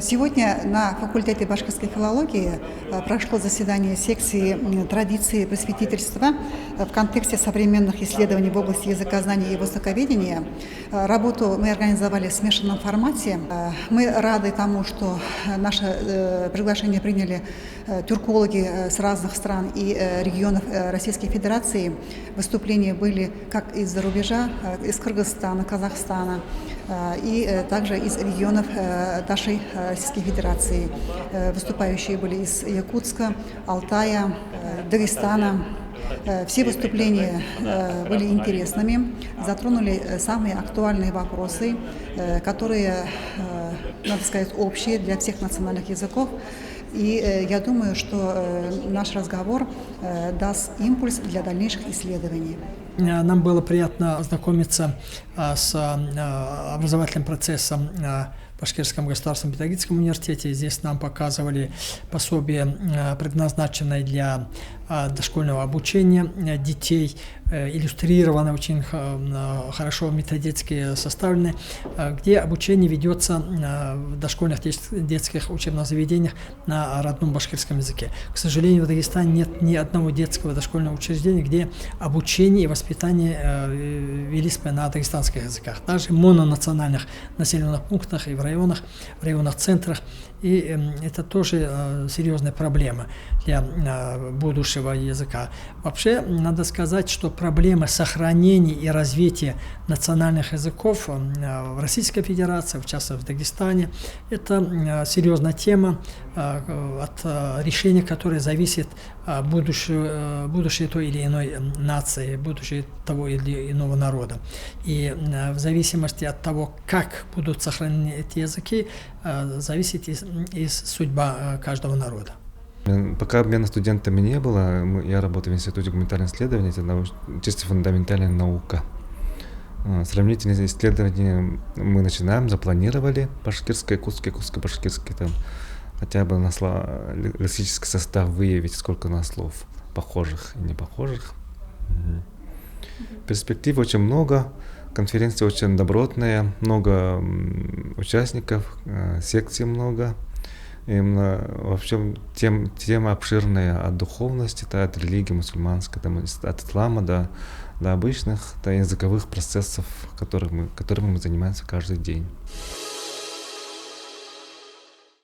Сегодня на факультете башкирской филологии прошло заседание секции традиции просветительства в контексте современных исследований в области языкознания и востоковедения. Работу мы организовали в смешанном формате. Мы рады тому, что наше приглашение приняли тюркологи с разных стран и регионов Российской Федерации. Выступления были как из-за рубежа, из Кыргызстана, Казахстана, и также из регионов нашей Российской Федерации. Выступающие были из Якутска, Алтая, Дагестана. Все выступления были интересными, затронули самые актуальные вопросы, которые, надо сказать, общие для всех национальных языков. И я думаю, что наш разговор даст импульс для дальнейших исследований. Нам было приятно ознакомиться с образовательным процессом в Башкирском государственном педагогическом университете. Здесь нам показывали пособие, предназначенное для дошкольного обучения детей, иллюстрированы, очень хорошо методически составлены, где обучение ведется в дошкольных детских учебных заведениях на родном башкирском языке. К сожалению, в Дагестане нет ни одного детского дошкольного учреждения, где обучение и воспитание велись бы на дагестанских языках. Даже в мононациональных населенных пунктах и в районах центрах. И это тоже серьезная проблема для будущего языка. Вообще, надо сказать, что проблема сохранения и развития национальных языков в Российской Федерации, в частности в Дагестане, это серьезная тема, от решения которой зависит будущее той или иной нации, будущее того или иного народа. И в зависимости от того, как будут сохранены эти языки, зависит и судьба каждого народа. Пока обмена студентами не было, я работаю в Институте гуманитарных исследований, это чисто фундаментальная наука. Сравнительные исследования мы начинаем, запланировали башкирское, якутско-башкирский, там хотя бы лексический состав выявить, сколько у нас слов похожих и непохожих. Перспектив очень много, конференция очень добротная, много участников, секций много. Именно, в общем, тема обширная от духовности, от религии мусульманской, от ислама до обычных, до языковых процессов, которыми мы занимаемся каждый день.